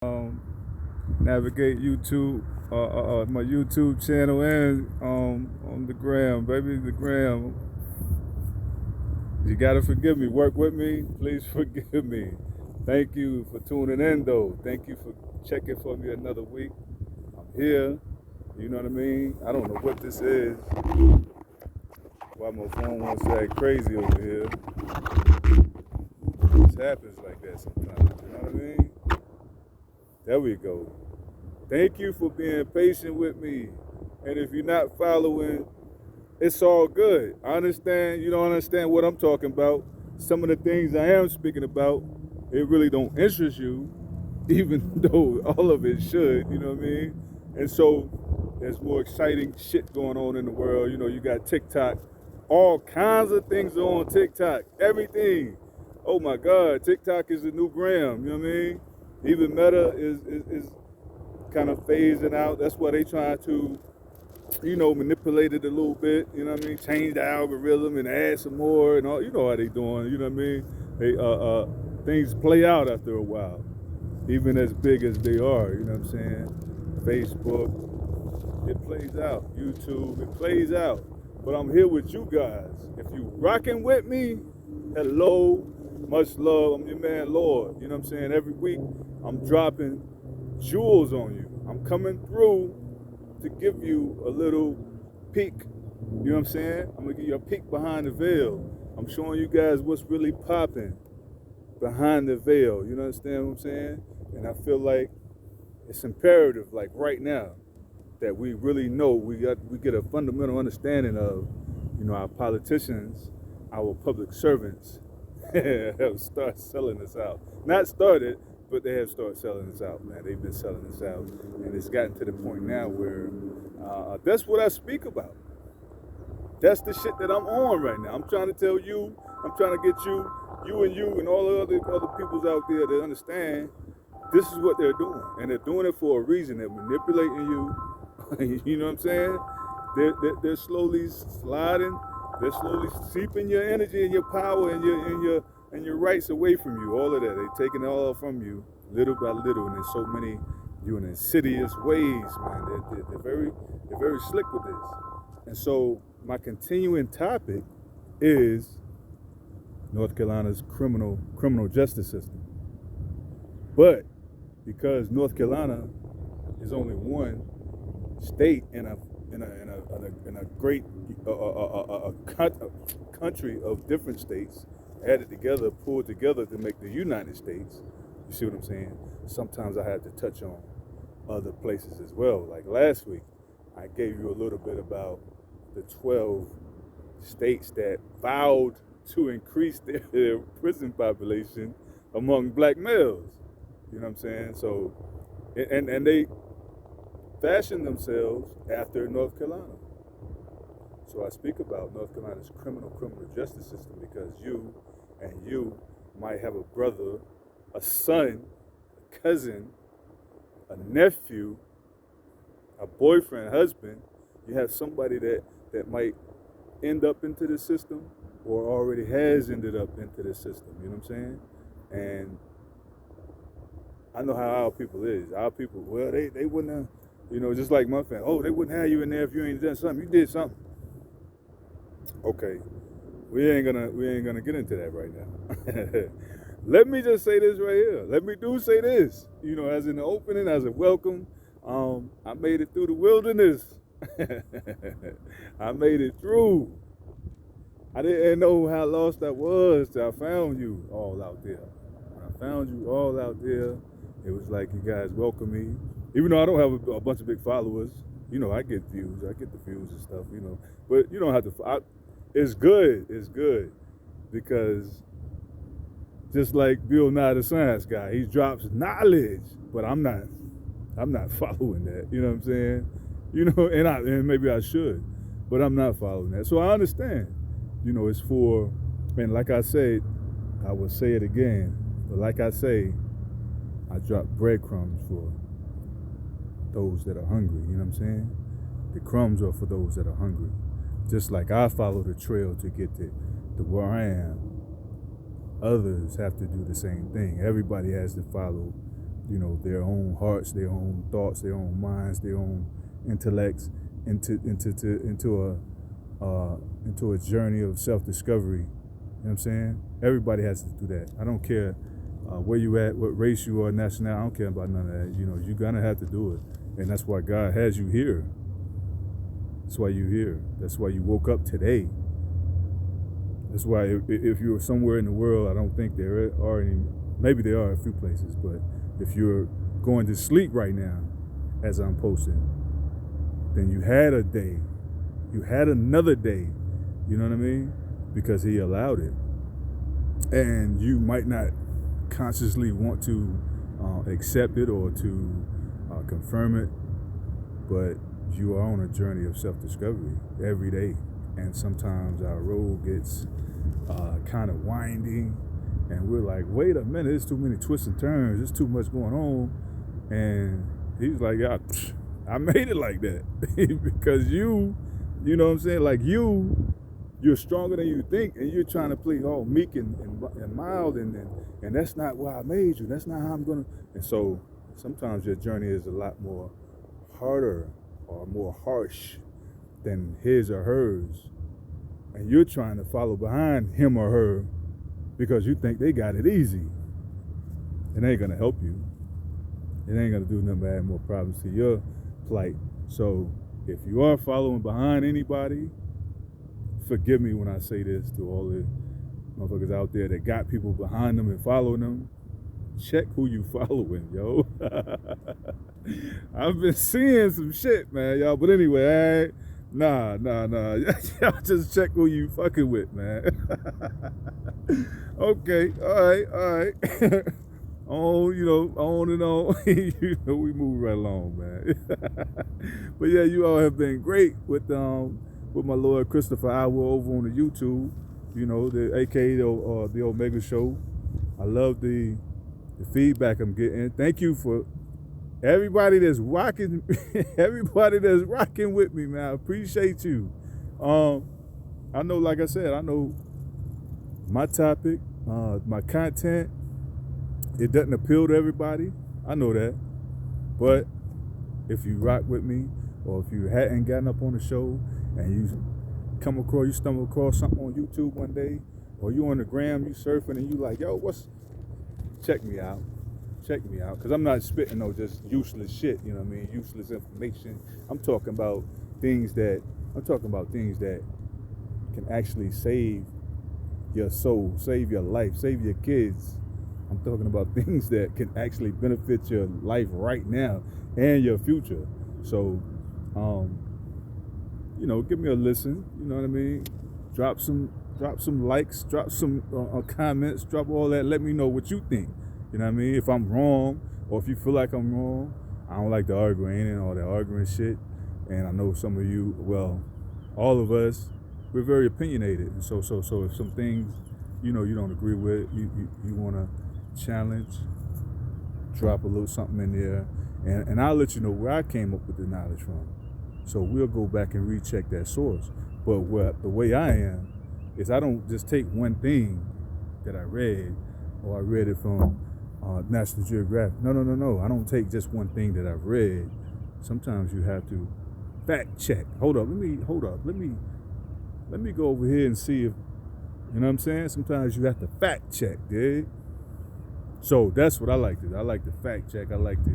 Navigate YouTube, my YouTube channel, and on the gram, baby, the gram. You gotta forgive me. Work with me, please forgive me. Thank you for tuning in, though. Thank you for checking for me another week. I'm here. You know what I mean? I don't know what this is. Why my phone wants to act crazy over here? This happens like that sometimes. You know what I mean? There we go. Thank you for being patient with me. And if you're not following, it's all good. I understand you don't understand what I'm talking about. Some of the things I am speaking about, it really don't interest you, even though all of it should, you know what I mean? And so there's more exciting shit going on in the world. You know, you got TikTok. All kinds of things are on TikTok. Everything. Oh my God, TikTok is the new gram, you know what I mean? Even Meta is kind of phasing out. That's why they try to, manipulate it a little bit. You know what I mean? Change the algorithm and add some more and all. You know how they doing. You know what I mean? They things play out after a while, even as big as they are. You know what I'm saying? Facebook, it plays out. YouTube, it plays out. But I'm here with you guys. If you rocking with me, hello, much love. I'm your man, Lord. You know what I'm saying? Every week, I'm dropping jewels on you. I'm coming through to give you a little peek. You know what I'm saying? I'm gonna give you a peek behind the veil. I'm showing you guys what's really popping behind the veil. You understand what I'm saying? And I feel like it's imperative, like right now, that we really know we get a fundamental understanding of, our politicians, our public servants have started selling us out. Not started, but they have started selling us out, man. They've been selling us out. And it's gotten to the point now where that's what I speak about. That's the shit that I'm on right now. I'm trying to tell you, I'm trying to get you and all the other peoples out there to understand this is what they're doing. And they're doing it for a reason. They're manipulating you. You know what I'm saying? They're slowly sliding. They're slowly seeping your energy and your power and your rights away from you. All of that. They're taking it all from you little by little. And there's so many in insidious ways, man. They're very slick with this. And so my continuing topic is North Carolina's criminal justice system. But because North Carolina is only one state in a great country of different states added together, pulled together to make the United States. You see what I'm saying? Sometimes I have to touch on other places as well. Like last week, I gave you a little bit about the 12 states that vowed to increase their prison population among black males. You know what I'm saying? So, and they fashioned themselves after North Carolina. So I speak about North Carolina's criminal justice system because you might have a brother, a son, a cousin, a nephew, a boyfriend, husband. You have somebody that might end up into the system or already has ended up into the system. You know what I'm saying? And I know how our people is. Our people, well, they wouldn't have, just like my family. Oh, they wouldn't have you in there if you ain't done something. You did something. Okay, we ain't gonna get into that right now. Let me just say this right here. Let me say this. As in the opening, as a welcome. I made it through the wilderness. I made it through. I didn't know how lost I was till I found you all out there. When I found you all out there, it was like you guys welcome me. Even though I don't have a bunch of big followers, I get views. I get the views and stuff, But you don't have to. It's good. It's good because just like Bill Nye the Science Guy, he drops knowledge, but I'm not following that. You know what I'm saying? And maybe I should, but I'm not following that. So I understand. It's for, and like I said, I will say it again, but like I say, I drop breadcrumbs for those that are hungry. You know what I'm saying? The crumbs are for those that are hungry. Just like I follow the trail to get to where I am, others have to do the same thing. Everybody has to follow their own hearts, their own thoughts, their own minds, their own intellects into a journey of self-discovery. You know what I'm saying? Everybody has to do that. I don't care where you at, what race you are, nationality. I don't care about none of that. You're gonna have to do it, and that's why God has you here. That's why you're here. That's why you woke up today. That's why if you're somewhere in the world, I don't think there are any. Maybe there are a few places, but if you're going to sleep right now, as I'm posting, then you had a day. You had another day. You know what I mean? Because He allowed it. And you might not consciously want to accept it or to confirm it, but you are on a journey of self-discovery every day. And sometimes our road gets kind of winding, and we're like, wait a minute, there's too many twists and turns, there's too much going on. And He's like, yeah, I made it like that because you know what I'm saying? Like you're stronger than you think, and you're trying to play all meek and mild, and that's not why I made you. That's not how I'm gonna. And so sometimes your journey is a lot more harder or more harsh than his or hers, and you're trying to follow behind him or her because you think they got it easy. It ain't gonna help you. It ain't gonna do nothing but add more problems to your plight. So if you are following behind anybody, forgive me when I say this to all the motherfuckers out there that got people behind them and following them. Check who you following, yo. I've been seeing some shit, man, y'all. But anyway, nah. Y'all just check who you fucking with, man. Okay, all right. On and on. We move right along, man. But yeah, you all have been great with my Lord Christopher Iowa over on the YouTube. The AKA the Omega Show. I love the feedback I'm getting. Thank you for everybody that's rocking. Everybody that's rocking with me, man. I appreciate you. I know, like I said, I know my topic, my content, it doesn't appeal to everybody. I know that. But if you rock with me, or if you hadn't gotten up on the show and you stumble across something on YouTube one day, or you on the gram, you surfing, and you like, yo, check me out. Because I'm not spitting no just useless shit, you know what I mean? Useless information. I'm talking about things that can actually save your soul, save your life, save your kids. I'm talking about things that can actually benefit your life right now and your future. So, give me a listen. You know what I mean? Drop some likes, drop some comments, drop all that. Let me know what you think. You know what I mean? If I'm wrong, or if you feel like I'm wrong. I don't like the arguing and all that arguing shit. And I know some of you, well, all of us, we're very opinionated. And so if some things, you don't agree with, you want to challenge, drop a little something in there, and I'll let you know where I came up with the knowledge from. So we'll go back and recheck that source. But the way I am is I don't just take one thing that I read, or I read it from National Geographic. No. I don't take just one thing that I've read. Sometimes you have to fact check. Hold up. Let me go over here and see if, you know what I'm saying? Sometimes you have to fact check, dude. So that's what I like to do. I like to fact check. I like to,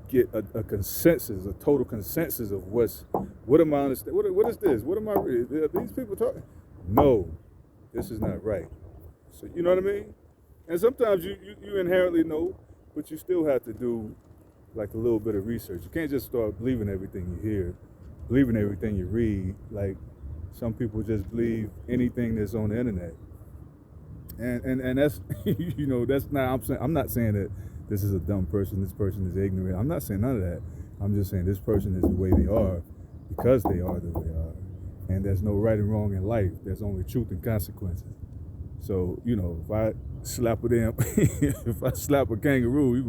get a consensus, a total consensus of what am I understand? What is this? What am I reading? Are these people talking? No, this is not right. So you know what I mean? And sometimes you inherently know, but you still have to do like a little bit of research. You can't just start believing everything you hear, believing everything you read. Like some people just believe anything that's on the internet. And that's that's not, I'm not saying that this is a dumb person, this person is ignorant. I'm not saying none of that. I'm just saying this person is the way they are because they are the way they are. And there's no right and wrong in life. There's only truth and consequences. So, if I slap if I slap a kangaroo, you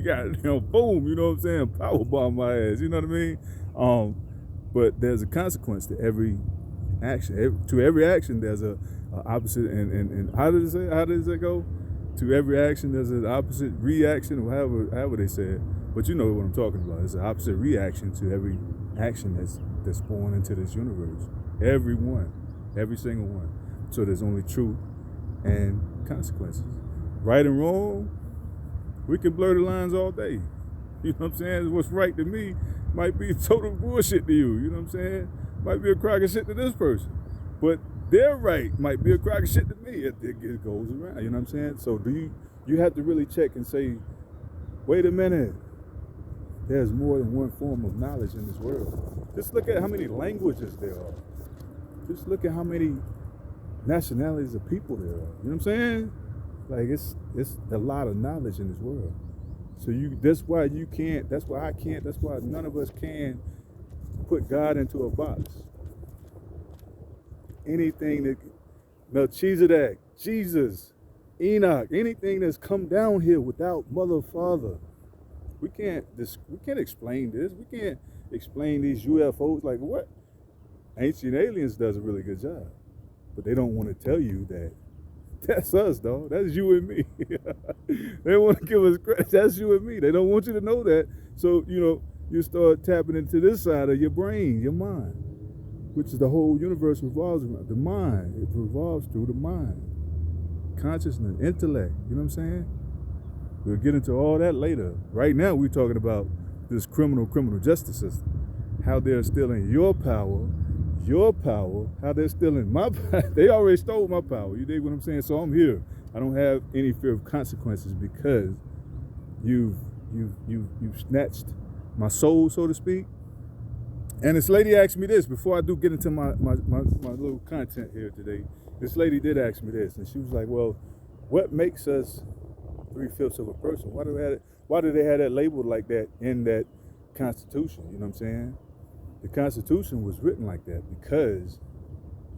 got, boom, you know what I'm saying? Power bomb my ass, you know what I mean? But there's a consequence to every action. To every action, there's a opposite. And how does it go? To every action, there's an opposite reaction, or however they say it. But you know what I'm talking about. It's an opposite reaction to every action that's born into this universe. Every one, every single one. So there's only truth and consequences. Right and wrong, we can blur the lines all day. You know what I'm saying? What's right to me might be total bullshit to you. You know what I'm saying? Might be a crock of shit to this person. But their right might be a crock of shit to me. It goes around. You know what I'm saying? So you have to really check and say, wait a minute. There's more than one form of knowledge in this world. Just look at how many languages there are. Just look at how many nationalities of people there are. You know what I'm saying? Like it's a lot of knowledge in this world. So that's why I can't, that's why none of us can put God into a box. Anything that Melchizedek, Jesus, Enoch, anything that's come down here without mother, father, we can't explain this. We can't explain these UFOs. Like what? Ancient Aliens does a really good job, but they don't want to tell you that that's us, dog. That's you and me. They want to give us credit. That's you and me. They don't want you to know that. So you start tapping into this side of your brain, your mind, which is the whole universe revolves around the mind. It revolves through the mind, consciousness, intellect. You know what I'm saying? We'll get into all that later. Right now, we're talking about this criminal justice system, how they're stealing your power, how they're stealing my power. They already stole my power. You dig what I'm saying? So I'm here. I don't have any fear of consequences because you've snatched my soul, so to speak. And this lady asked me this before I do get into my little content here today. This lady did ask me this, and she was like, well, what makes us 3/5 of a person? Why do they have that labeled like that in that Constitution? You know what I'm saying? The Constitution was written like that because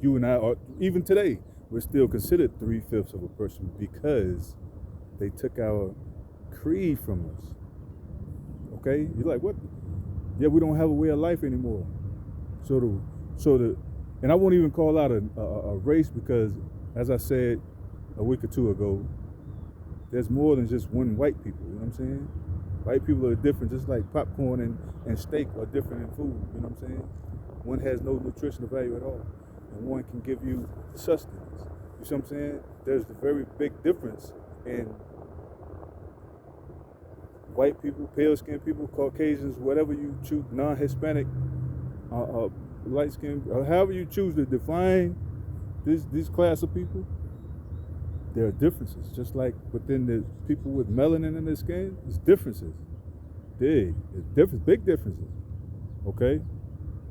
you and I are, even today, we're still considered 3/5 of a person because they took our creed from us. Okay? You're like, what? Yeah, we don't have a way of life anymore. And I won't even call out a race because, as I said a week or two ago, there's more than just one white people, you know what I'm saying? White people are different, just like popcorn and steak are different in food, you know what I'm saying? One has no nutritional value at all, and one can give you sustenance. You see what I'm saying? There's a very big difference in white people, pale-skinned people, Caucasians, whatever you choose, non-Hispanic, light-skinned, however you choose to define this class of people. There are differences, just like within the people with melanin in their skin, there's differences. Big differences, okay?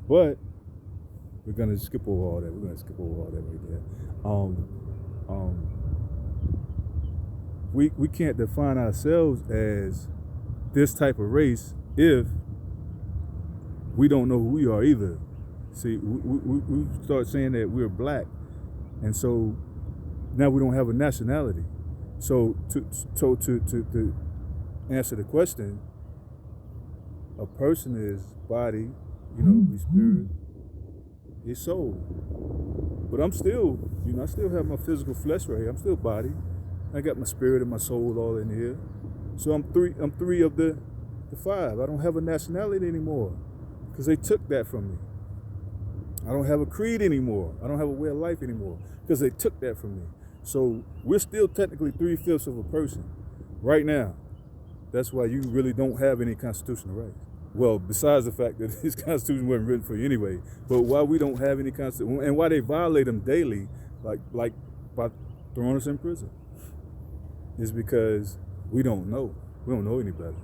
But we're gonna skip over all that. We're gonna skip over all that right there. We can't define ourselves as this type of race if we don't know who we are either. See, we start saying that we're black, and so now we don't have a nationality. So to answer the question, a person is body, his spirit, his soul. But I'm still, I still have my physical flesh right here. I'm still body. I got my spirit and my soul all in here. So I'm three of the five. I don't have a nationality anymore because they took that from me. I don't have a creed anymore. I don't have a way of life anymore because they took that from me. So we're still technically 3/5 of a person right now. That's why you really don't have any constitutional rights. Well, besides the fact that this Constitution wasn't written for you anyway, but why we don't have any Constitution, and why they violate them daily, like by throwing us in prison, is because we don't know. We don't know any better.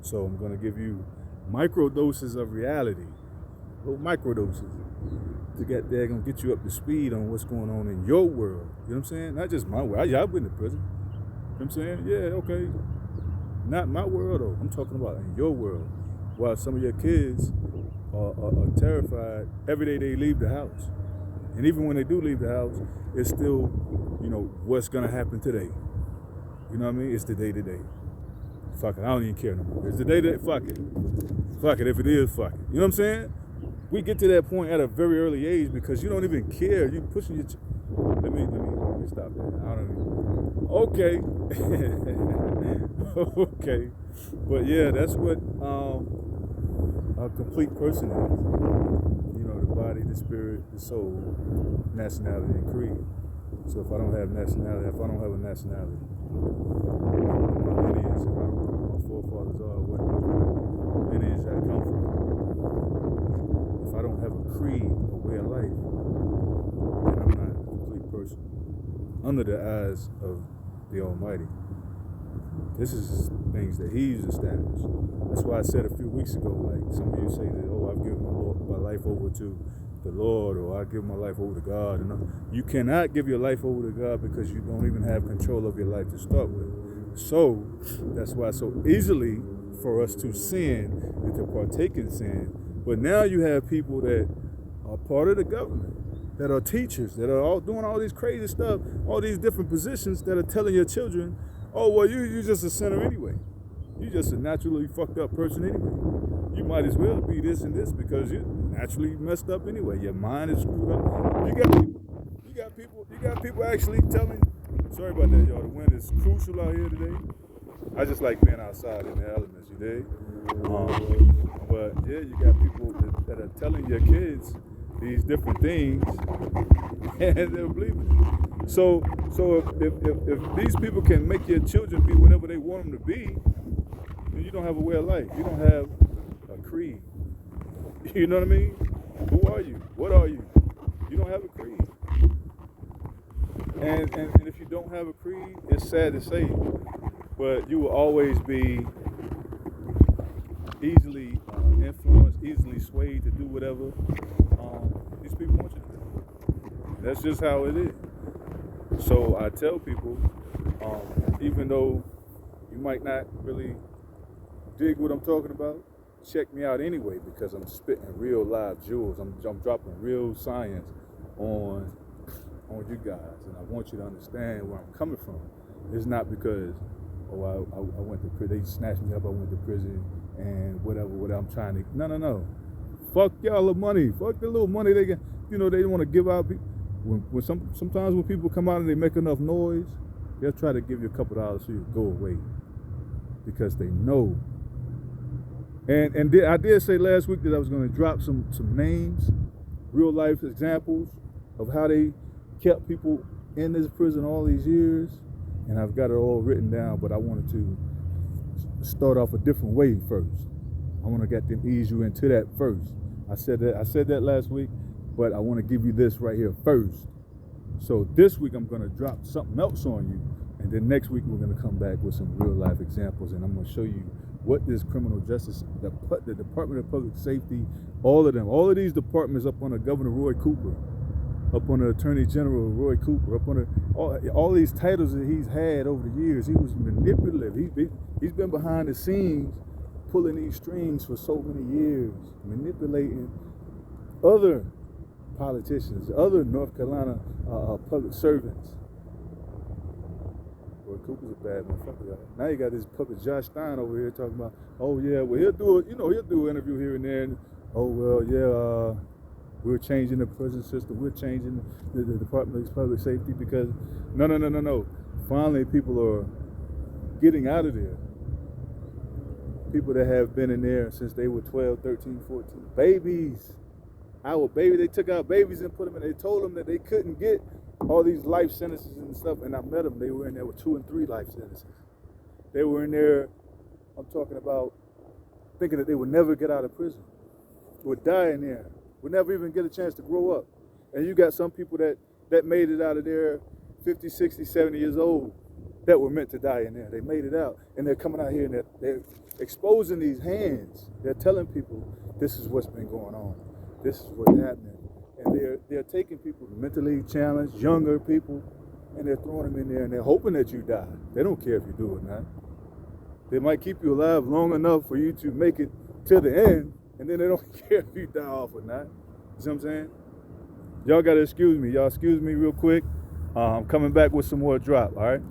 So I'm going to give you micro doses of reality, little micro doses, they're going to get you up to speed on what's going on in your world. You know what I'm saying? Not just my world. I've been to prison. You know what I'm saying? Yeah, okay. Not my world, though. I'm talking about in your world. While some of your kids are terrified every day they leave the house. And even when they do leave the house, it's still, what's going to happen today. You know what I mean? It's the day-to-day. Fuck it. I don't even care no more. It's the day-to-day. Fuck it. Fuck it. If it is, fuck it. You know what I'm saying? We get to that point at a very early age because you don't even care. You pushing your... Let me stop that. I don't even... Okay. Okay. But yeah, that's what a complete person is. You know, the body, the spirit, the soul, nationality, and creed. So if I don't have nationality, if I don't have a nationality, my lineage, if I don't know who my forefathers are, what lineage I come from, if I don't have a creed, a way of life, then I'm not a complete person under the eyes of the Almighty. This is things that He's established. That's why I said a few weeks ago, like some of you say that, oh, I've given my life over to the Lord, or I give my life over to God. And you cannot give your life over to God because you don't even have control of your life to start with. So that's why it's so easily for us to sin and to partake in sin. But now you have people that are part of the government, that are teachers, that are all doing all these crazy stuff, all these different positions, that are telling your children, oh, well, you're just a sinner anyway. You're just a naturally fucked up person anyway. You might as well be this and this because you're naturally messed up anyway. Your mind is screwed up. You got people actually telling. Sorry about that, y'all. The wind is crucial out here today. I just like being outside in the elements, you dig? But yeah, you got people that are telling your kids these different things, and they're believing it. So if these people can make your children be whatever they want them to be, then you don't have a way of life. You don't have a creed. You know what I mean? Who are you? What are you? You don't have a creed. And if you don't have a creed, it's sad to say, but you will always be easily influenced, easily swayed to do whatever these people want you to do. That's just how it is. So I tell people, even though you might not really dig what I'm talking about, check me out anyway, because I'm spitting real live jewels. I'm dropping real science on you guys, and I want you to understand where I'm coming from. It's not because, oh, I went to prison, they snatched me up, I went to prison, and whatever I'm trying to, no. Fuck y'all the money. Fuck the little money they get. You know, they want to give out. Sometimes when people come out and they make enough noise, they'll try to give you a couple dollars so you go away, because they know. And I did say last week that I was going to drop some names, real life examples of how they kept people in this prison all these years, and I've got it all written down, but I wanted to start off a different way first. I want to get them ease you into that first. I said that last week, but I want to give you this right here first. So this week I'm going to drop something else on you, and then next week we're going to come back with some real life examples, and I'm going to show you what this criminal justice, the Department of Public Safety, all of these departments up under Governor Roy Cooper, up under Attorney General Roy Cooper, up under all these titles that he's had over the years. He was manipulative. He's been behind the scenes pulling these strings for so many years, manipulating other politicians, other North Carolina public servants. Roy Cooper's a bad motherfucker, y'all. Now you got this puppet Josh Stein over here talking about, oh yeah, well he'll do an interview here and there, and oh well, yeah, we're changing the prison system, we're changing the Department of Public Safety, because no. Finally people are getting out of there. People that have been in there since they were 12, 13, 14. Babies. They took out babies and put them in. They told them that they couldn't get all these life sentences and stuff. And I met them. They were in there with 2 and 3 life sentences. They were in there, I'm talking about, thinking that they would never get out of prison. Would die in there. Would never even get a chance to grow up. And you got some people that made it out of there 50, 60, 70 years old that were meant to die in there. They made it out. And they're coming out here and they're exposing these hands. They're telling people this is what's been going on. This is what's happening. And they're taking people mentally challenged, younger people, and they're throwing them in there and they're hoping that you die. They don't care if you do or not. They might keep you alive long enough for you to make it to the end, and then they don't care if you die off or not. You see what I'm saying? Y'all gotta excuse me. Y'all excuse me real quick. I'm coming back with some more drop, all right?